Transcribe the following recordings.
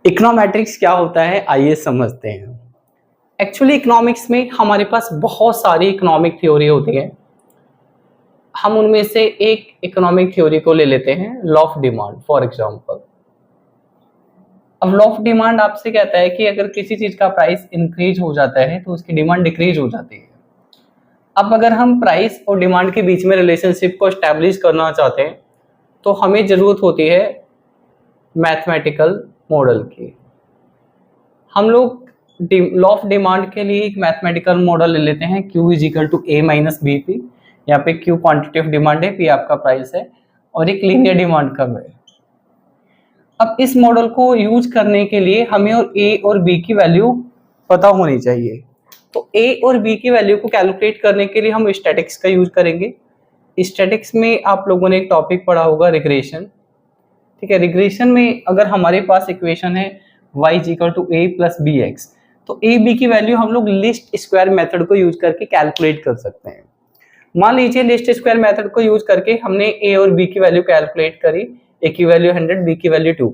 Econometrics क्या होता है आइए समझते हैं। एक्चुअली इकोनॉमिक्स में हमारे पास बहुत सारी इकोनॉमिक थ्योरी होती है। हम उनमें से एक इकोनॉमिक थ्योरी को ले लेते हैं, law of demand for example. अब लॉ ऑफ डिमांड आपसे कहता है कि अगर किसी चीज का प्राइस इंक्रीज हो जाता है तो उसकी डिमांड डिक्रीज हो जाती है। अब अगर हम प्राइस और डिमांड के बीच में रिलेशनशिप को एस्टैब्लिश करना चाहते हैं तो हमें जरूरत होती है मैथमेटिकल मॉडल की। हम लोग लॉ ऑफ डिमांड के लिए एक मैथमेटिकल मॉडल ले लेते हैं, Q is equal to A minus B P. यहाँ पे Q क्वांटिटी ऑफ डिमांड है, P आपका प्राइस है और एक लीनियर डिमांड कर्व है। अब इस मॉडल को यूज करने के लिए हमें और A और B की वैल्यू पता होनी चाहिए। तो A और B की वैल्यू को कैलकुलेट करने के लिए हम स्टैटिक्स का यूज करेंगे। स्टैटिक्स में आप लोगों ने एक टॉपिक पढ़ा होगा रिग्रेशन। ठीक है, रिग्रेशन में अगर हमारे पास इक्वेशन है y is equal to a plus B x, तो a b की वैल्यू हम लोग लिस्ट स्क्वायर मेथड को यूज करके कैलकुलेट कर सकते हैं। मान लीजिए लिस्ट स्क्वायर मेथड को यूज करके हमने a और b की वैल्यू कैलकुलेट करी, a की वैल्यू 100, b की वैल्यू 2।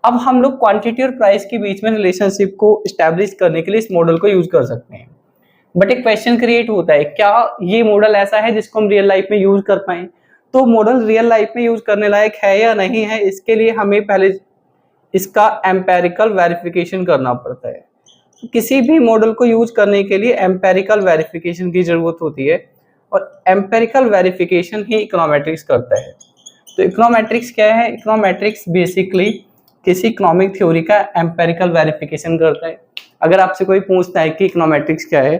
अब हम लोग क्वांटिटी और प्राइस के बीच में रिलेशनशिप को स्टैब्लिश करने के लिए इस मॉडल को यूज कर सकते हैं। बट एक क्वेश्चन क्रिएट होता है, क्या ये मॉडल ऐसा है जिसको हम रियल लाइफ में यूज कर पाए? तो मॉडल रियल लाइफ में यूज करने लायक है या नहीं है, इसके लिए हमें पहले इसका एम्पेरिकल वेरिफिकेशन करना पड़ता है। तो किसी भी मॉडल को यूज करने के लिए एम्पेरिकल वेरिफिकेशन की जरूरत होती है और एम्पेरिकल वेरिफिकेशन ही इकोनॉमेट्रिक्स करता है। तो इकोनॉमेट्रिक्स क्या है? इकोनॉमेट्रिक्स बेसिकली किसी इकोनॉमिक थ्योरी का एम्पेरिकल वेरिफिकेशन करता है। अगर आपसे कोई पूछता है कि इकोनॉमेट्रिक्स क्या है,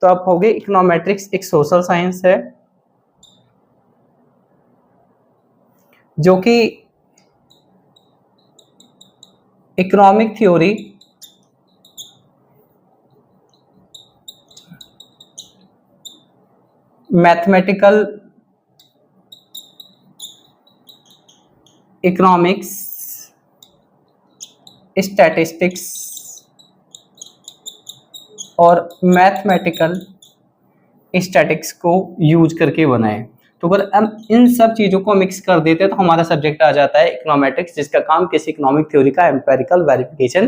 तो आप कहोगे इकोनॉमेट्रिक्स एक सोशल साइंस है जो कि economic theory mathematical economics statistics और मैथमेटिकल स्टैटिक्स को यूज करके बनाए। तो अगर हम इन सब चीजों को मिक्स कर देते हैं तो हमारा सब्जेक्ट आ जाता है इकोनॉमेट्रिक्स, जिसका काम किसी इकोनॉमिक थ्योरी का एम्पेरिकल वेरिफिकेशन